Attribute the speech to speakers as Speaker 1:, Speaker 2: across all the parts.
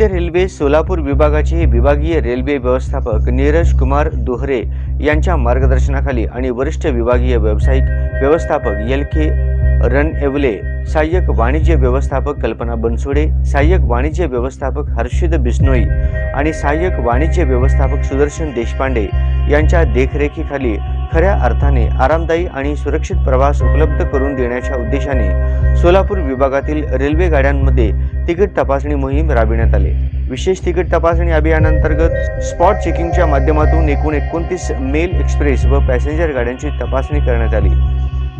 Speaker 1: मध्य रेल्वे सोलापूर विभागाचे विभागीय रेल्वे व्यवस्थापक नीरज कुमार दोहरे यांच्या मार्गदर्शनाखाली आणि वरिष्ठ विभागीय व्यावसायिक व्यवस्थापक LK रणएवले, सहाय्यक वाणिज्य व्यवस्थापक कल्पना बनसोडे, सहाय्यक वाणिज्य व्यवस्थापक हर्षिद बिश्नोई आणि सहाय्यक वाणिज्य व्यवस्थापक सुदर्शन देशपांडे यांच्या देखरेखीखाली खऱ्या अर्थाने आरामदायी आणि सुरक्षित प्रवास उपलब्ध करून देण्याच्या उद्देशाने सोलापूर विभागातील रेल्वे गाड्यांमध्ये तिकीट तपासणी मोहीम राबविण्यात आली। विशेष तिकीट तपासणी अभियानांतर्गत स्पॉट चेकिंगच्या माध्यमातून एकूण 29 मेल एक्सप्रेस व पॅसेंजर गाड्यांची तपासणी करण्यात आली।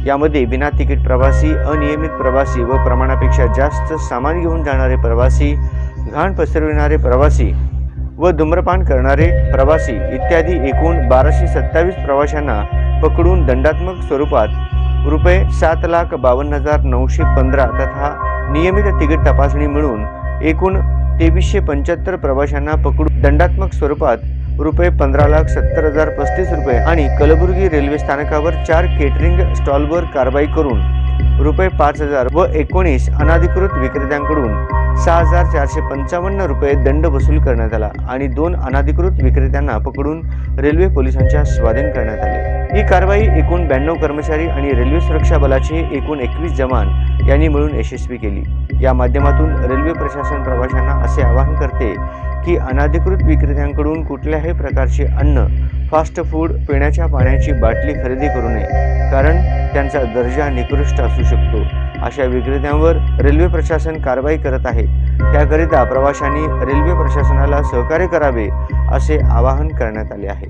Speaker 1: यामध्ये विना तिकीट प्रवासी, अनियमित प्रवासी व प्रमाणापेक्षा जास्त सामान घेऊन जाणारे प्रवासी, घाण पसरविणारे प्रवासी व धूम्रपान करणारे प्रवासी इत्यादी एकूण 1227 प्रवाशांना पकडून दंडात्मक स्वरूपात ₹7,52,915 तथा नियमित तिकीट तपासणी मिळून एकूण 2375 प्रवाशांना पकडून दंडात्मक स्वरूपात ₹15,70,035 आणि कलबुर्गी रेल्वे स्थानकावर 4 केटरिंग स्टॉलवर कारवाई करून ₹5,000 व 19 अनाधिकृत विक्रेत्यांकडून ₹6,455 दंड वसूल करण्यात आला आणि 2 अनाधिकृत विक्रेत्यांना पकडून रेल्वे पोलिसांच्या स्वाधीन करण्यात आले। ही कारवाई एकूण 92 कर्मचारी आणि रेल्वे सुरक्षा बलाचे एकूण 21 जवान यांनी मिळून यशस्वी केली। या माध्यमातून रेल्वे प्रशासन प्रवाशांना असे आवाहन करते की अनाधिकृत विक्रेत्यांकडून कुठल्याही प्रकारचे अन्न, फास्ट फूड, पिण्याच्या पाण्याची बाटली खरेदी करू नये, कारण त्यांचा दर्जा निकृष्ट असू शकतो। अशा विक्रेत्यांवर रेल्वे प्रशासन कारवाई करत आहे, त्याकरिता प्रवाशांनी रेल्वे प्रशासनाला सहकार्य करावे असे आवाहन करण्यात आले आहे।